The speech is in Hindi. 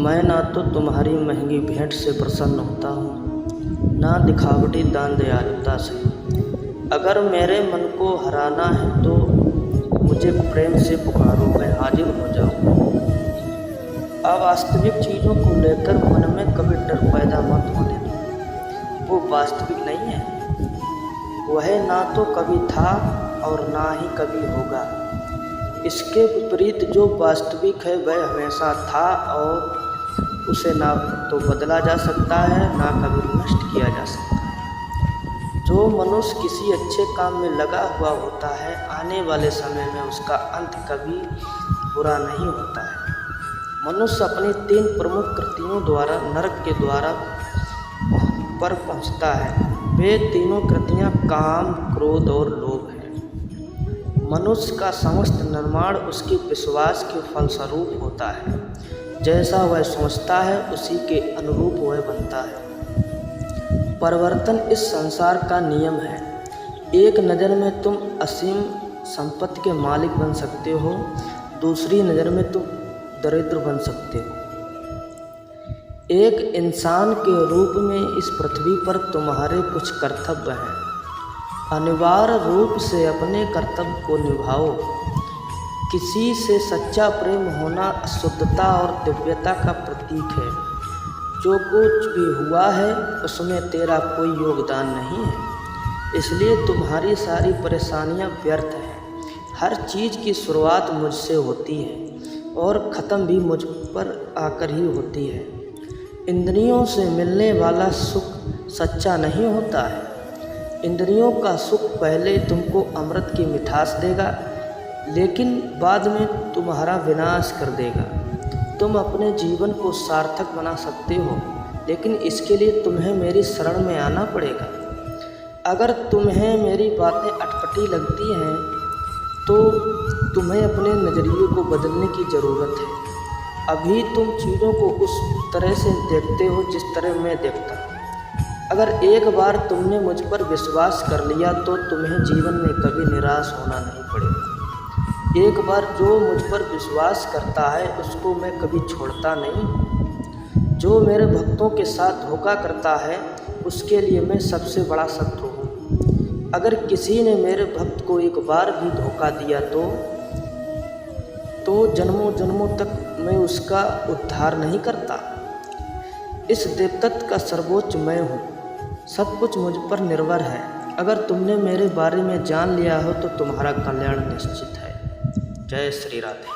मैं ना तो तुम्हारी महंगी भेंट से प्रसन्न होता हूँ, ना दिखावटी दान दयालुता से। अगर मेरे मन को हराना है तो मुझे प्रेम से पुकारो, मैं हाजिर हो जाऊँ। अवास्तविक चीज़ों को लेकर मन में कभी डर पैदा मत होने दो, वो वास्तविक नहीं है। वह ना तो कभी था और ना ही कभी होगा। इसके विपरीत जो वास्तविक है वह हमेशा था और उसे ना तो बदला जा सकता है, ना कभी नष्ट किया जा सकता है। जो मनुष्य किसी अच्छे काम में लगा हुआ होता है, आने वाले समय में उसका अंत कभी बुरा नहीं होता है। मनुष्य अपनी 3 प्रमुख कृतियों द्वारा नरक के द्वारा पर पहुंचता है। वे तीनों कृतियां काम, क्रोध और लोभ हैं। मनुष्य का समस्त निर्माण उसके विश्वास के फलस्वरूप होता है। जैसा वह सोचता है उसी के अनुरूप वह बनता है। परिवर्तन इस संसार का नियम है। एक नज़र में तुम असीम संपत्ति के मालिक बन सकते हो, दूसरी नज़र में तुम दरिद्र बन सकते हो। एक इंसान के रूप में इस पृथ्वी पर तुम्हारे कुछ कर्तव्य हैं। अनिवार्य रूप से अपने कर्तव्य को निभाओ। किसी से सच्चा प्रेम होना शुद्धता और दिव्यता का प्रतीक है। जो कुछ भी हुआ है उसमें तेरा कोई योगदान नहीं है, इसलिए तुम्हारी सारी परेशानियां व्यर्थ हैं। हर चीज़ की शुरुआत मुझसे होती है और ख़त्म भी मुझ पर आकर ही होती है। इंद्रियों से मिलने वाला सुख सच्चा नहीं होता है। इंद्रियों का सुख पहले तुमको अमृत की मिठास देगा, लेकिन बाद में तुम्हारा विनाश कर देगा। तुम अपने जीवन को सार्थक बना सकते हो, लेकिन इसके लिए तुम्हें मेरी शरण में आना पड़ेगा। अगर तुम्हें मेरी बातें अटपटी लगती हैं तो तुम्हें अपने नज़रिए को बदलने की ज़रूरत है। अभी तुम चीज़ों को उस तरह से देखते हो जिस तरह मैं देखता हूँ। अगर एक बार तुमने मुझ पर विश्वास कर लिया तो तुम्हें जीवन में कभी निराश होना नहीं पड़ेगा। एक बार जो मुझ पर विश्वास करता है उसको मैं कभी छोड़ता नहीं। जो मेरे भक्तों के साथ धोखा करता है उसके लिए मैं सबसे बड़ा शत्रु हूँ। अगर किसी ने मेरे भक्त को एक बार भी धोखा दिया तो जन्मों जन्मों तक मैं उसका उद्धार नहीं करता। इस देवदत्त का सर्वोच्च मैं हूँ। सब कुछ मुझ पर निर्भर है। अगर तुमने मेरे बारे में जान लिया हो तो तुम्हारा कल्याण निश्चित है। जय श्री राधे।